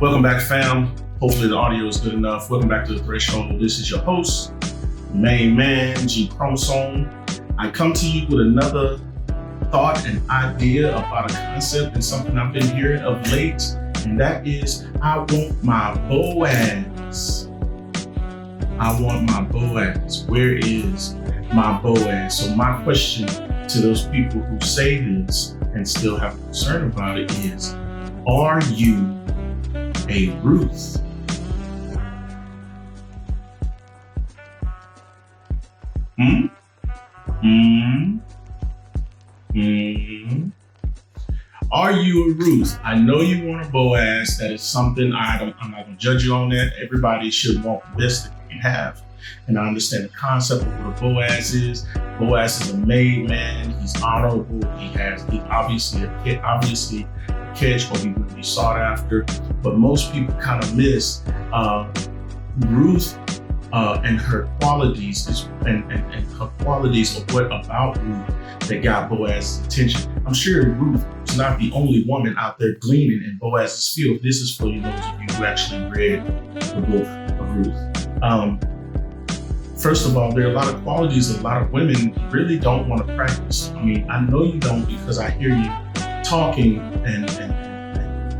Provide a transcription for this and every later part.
Welcome back, fam. Hopefully the audio is good enough. Welcome back to The Threshold. This is your host, main man, G Chromosome. I come to you with another thought and idea about a concept and something I've been hearing of late, and that is, I want my Boaz. I want my Boaz. Where is my Boaz? So my question to those people who say this and still have concern about it is, are you a Ruth? Are you a Ruth? I know you want a Boaz. That is something I'm not going to judge you on that. Everybody should want the best that they can have. And I understand the concept of what a Boaz is. Boaz is a made man. He's honorable. He obviously a catch, or he would be sought after. But most people kind of miss Ruth and her qualities and her qualities of what about Ruth that got Boaz's attention. I'm sure Ruth is not the only woman out there gleaning in Boaz's field. This is for those of you who actually read the book of Ruth. First of all, there are a lot of qualities that a lot of women really don't want to practice. I mean, I know you don't, because I hear you talking and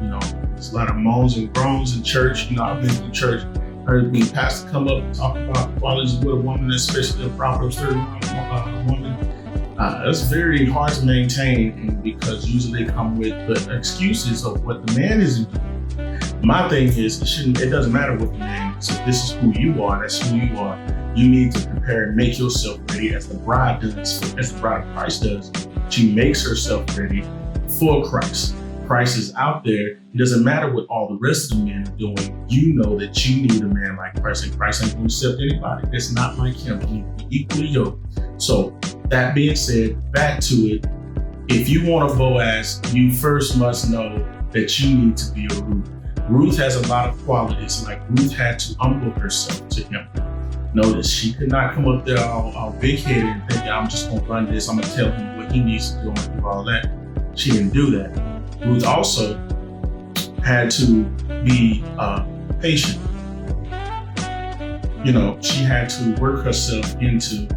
you know, there's a lot of moans and groans in church. You know, I've been to church, heard the pastor come up and talk about qualities of what a woman, especially a Proverbs 31 woman. That's very hard to maintain, because usually they come with the excuses of what the man isn't doing. My thing is, it doesn't matter what the man is. If this is who you are, that's who you are. You need to prepare and make yourself ready, as the bride does, as the bride of Christ does. She makes herself ready for Christ. Christ is out there. It doesn't matter what all the rest of the men are doing. You know that you need a man like Christ, and Christ ain't going to accept anybody that's not like him. You need to be equally yoked. So that being said, back to it. If you want a Boaz, you first must know that you need to be a Ruth. Ruth has a lot of qualities. Like, Ruth had to humble herself to him. Notice, she could not come up there all big-headed and think, I'm just going to run this. I'm going to tell him what he needs to do. I'm going to do all that. She didn't do that. Ruth also had to be patient. You know, she had to work herself into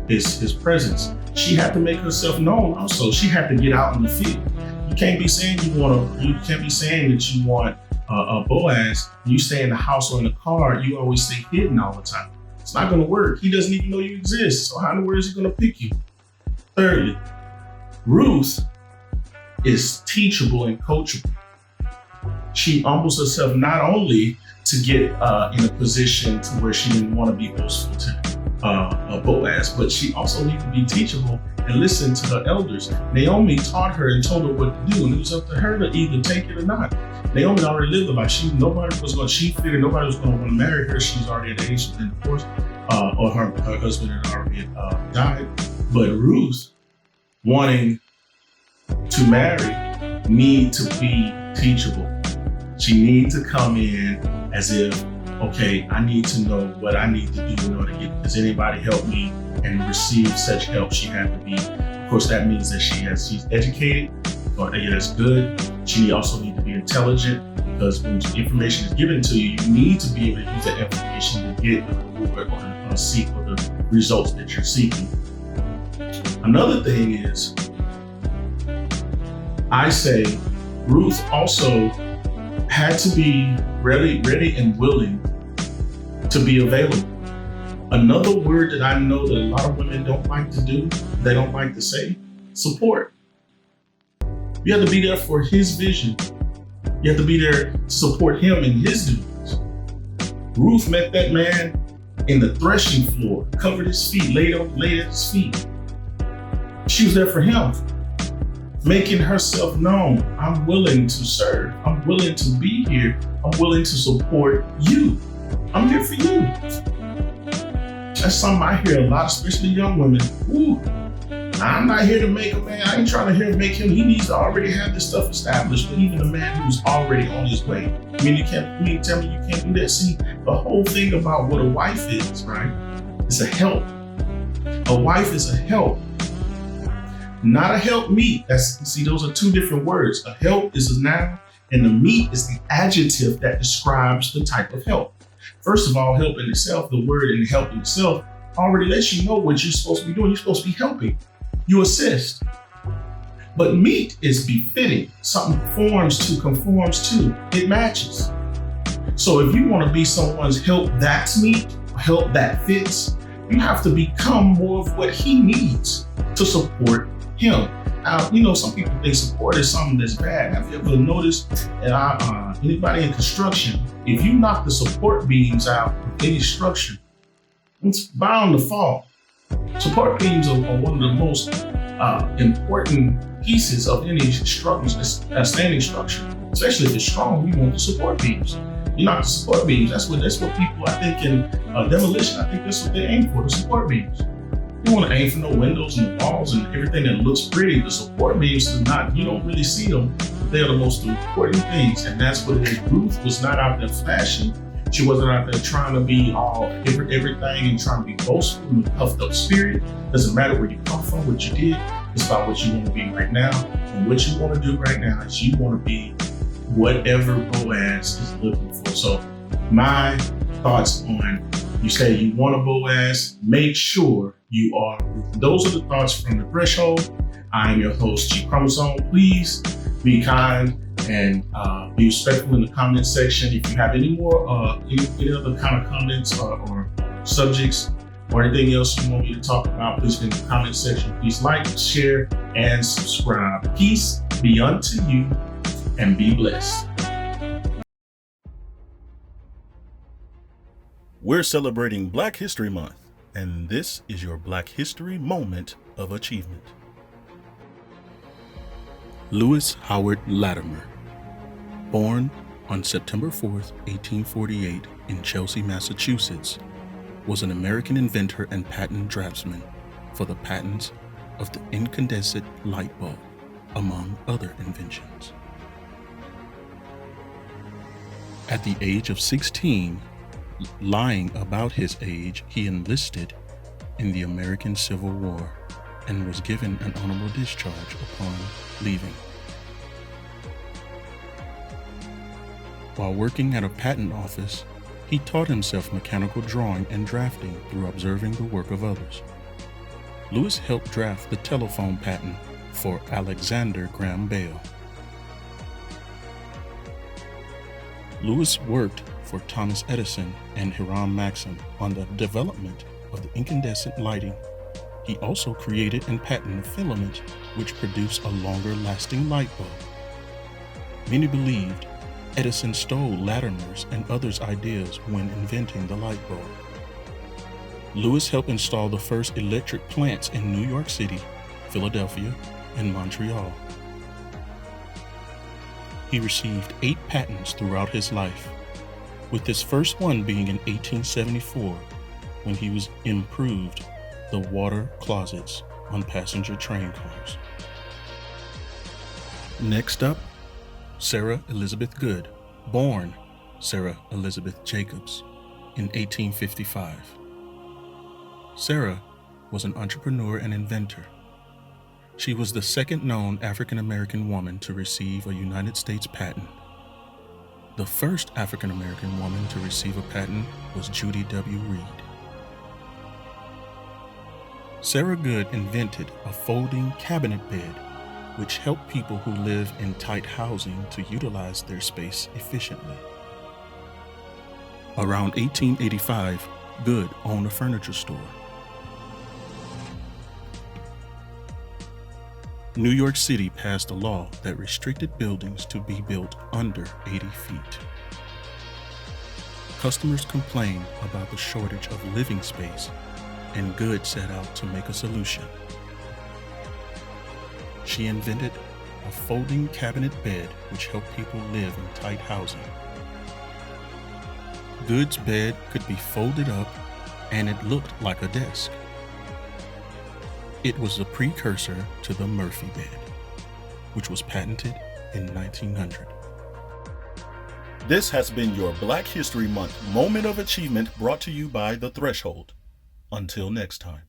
his presence. She had to make herself known also. She had to get out in the field. You can't be saying you can't be saying that you want a Boaz. You stay in the house or in the car, you always stay hidden all the time. It's not going to work. He doesn't even know you exist. So how in the world is he going to pick you? Thirdly, Ruth is teachable and coachable. She humbles herself not only to get in a position to where she didn't want to be boastful to a Boaz, but she also needs to be teachable and listen to her elders. Naomi taught her and told her what to do, and it was up to her to either take it or not. Naomi already lived a life. She figured nobody was going to want to marry her. She was already at the age of divorce, or her husband had already died. But Ruth, wanting to marry, need to be teachable. She needs to come in as if, okay, I need to know what I need to do in order to get, does anybody help me, and receive such help. She had to be, of course, that means that she's educated, or that's good. She also needs to be intelligent, because when information is given to you, you need to be able to use that information to get the reward or seek for the results that you're seeking. Another thing is, I say Ruth also had to be ready and willing to be available. Another word that I know that a lot of women don't like to do, they don't like to say, support. You have to be there for his vision. You have to be there to support him in his duties. Ruth met that man in the threshing floor, covered his feet, laid at his feet. She was there for him, making herself known. I'm willing to serve. I'm willing to be here. I'm willing to support you. I'm here for you. That's something I hear a lot, especially young women. Ooh, I'm not here to make a man. I ain't trying to make him. He needs to already have this stuff established. But even a man who's already on his way, I mean, you mean tell me you can't do that? See, the whole thing about what a wife is, right? It's a help. A wife is a help, not a help meet. See, those are two different words. A help is a noun, And the meat is the adjective that describes the type of help. First of all, help in itself, the word in help in itself already lets you know what you're supposed to be doing. You're supposed to be helping. You assist. But meat is befitting. Something conforms to. It matches. So if you want to be someone's help that's meat, help that fits, you have to become more of what he needs to support him. Some people think support is something that's bad. Have you ever noticed that anybody in construction, if you knock the support beams out of any structure, it's bound to fall. Support beams are one of the most important pieces of any standing structure, especially if it's strong. You want the support beams. You knock the support beams. That's what people, I think, in demolition, I think that's what they aim for, the support beams. You want to aim for no windows and the walls and everything that looks pretty. The support beams you don't really see them, but they are the most important things. And that's what it is. Ruth was not out there flashing. She wasn't out there trying to be everything and trying to be boastful and puffed up spirit. Doesn't matter where you come from, what you did. It's about what you want to be right now. And what you want to do right now is you want to be whatever Boaz is looking for. So my thoughts on, you say you want a Boaz, make sure you are. Those are the thoughts from the Threshold. I am your host, G Chromosome. Please be kind and be respectful in the comment section. If you have any more, any other kind of comments or subjects or anything else you want me to talk about, please in the comment section. Please like, share, and subscribe. Peace be unto you and be blessed. We're celebrating Black History Month, and this is your Black History Moment of Achievement. Lewis Howard Latimer, born on September 4th, 1848 in Chelsea, Massachusetts, was an American inventor and patent draftsman for the patents of the incandescent light bulb, among other inventions. At the age of 16, lying about his age, he enlisted in the American Civil War and was given an honorable discharge upon leaving. While working at a patent office, he taught himself mechanical drawing and drafting through observing the work of others. Lewis helped draft the telephone patent for Alexander Graham Bell. Lewis worked for Thomas Edison and Hiram Maxim on the development of the incandescent lighting. He also created and patented a filament which produced a longer-lasting light bulb. Many believed Edison stole Latimer's and others' ideas when inventing the light bulb. Lewis helped install the first electric plants in New York City, Philadelphia, and Montreal. He received 8 patents throughout his life, with his first one being in 1874 when he was improved the water closets on passenger train cars. Next up, Sarah Elizabeth Good, born Sarah Elizabeth Jacobs in 1855. Sarah was an entrepreneur and inventor. She was the second known African-American woman to receive a United States patent. The first African-American woman to receive a patent was Judy W. Reed. Sarah Good invented a folding cabinet bed, which helped people who live in tight housing to utilize their space efficiently. Around 1885, Good owned a furniture store. New York City passed a law that restricted buildings to be built under 80 feet. Customers complained about the shortage of living space, and Good set out to make a solution. She invented a folding cabinet bed which helped people live in tight housing. Good's bed could be folded up and it looked like a desk. It was a precursor to the Murphy bed, which was patented in 1900. This has been your Black History Month Moment of Achievement, brought to you by The Threshold. Until next time.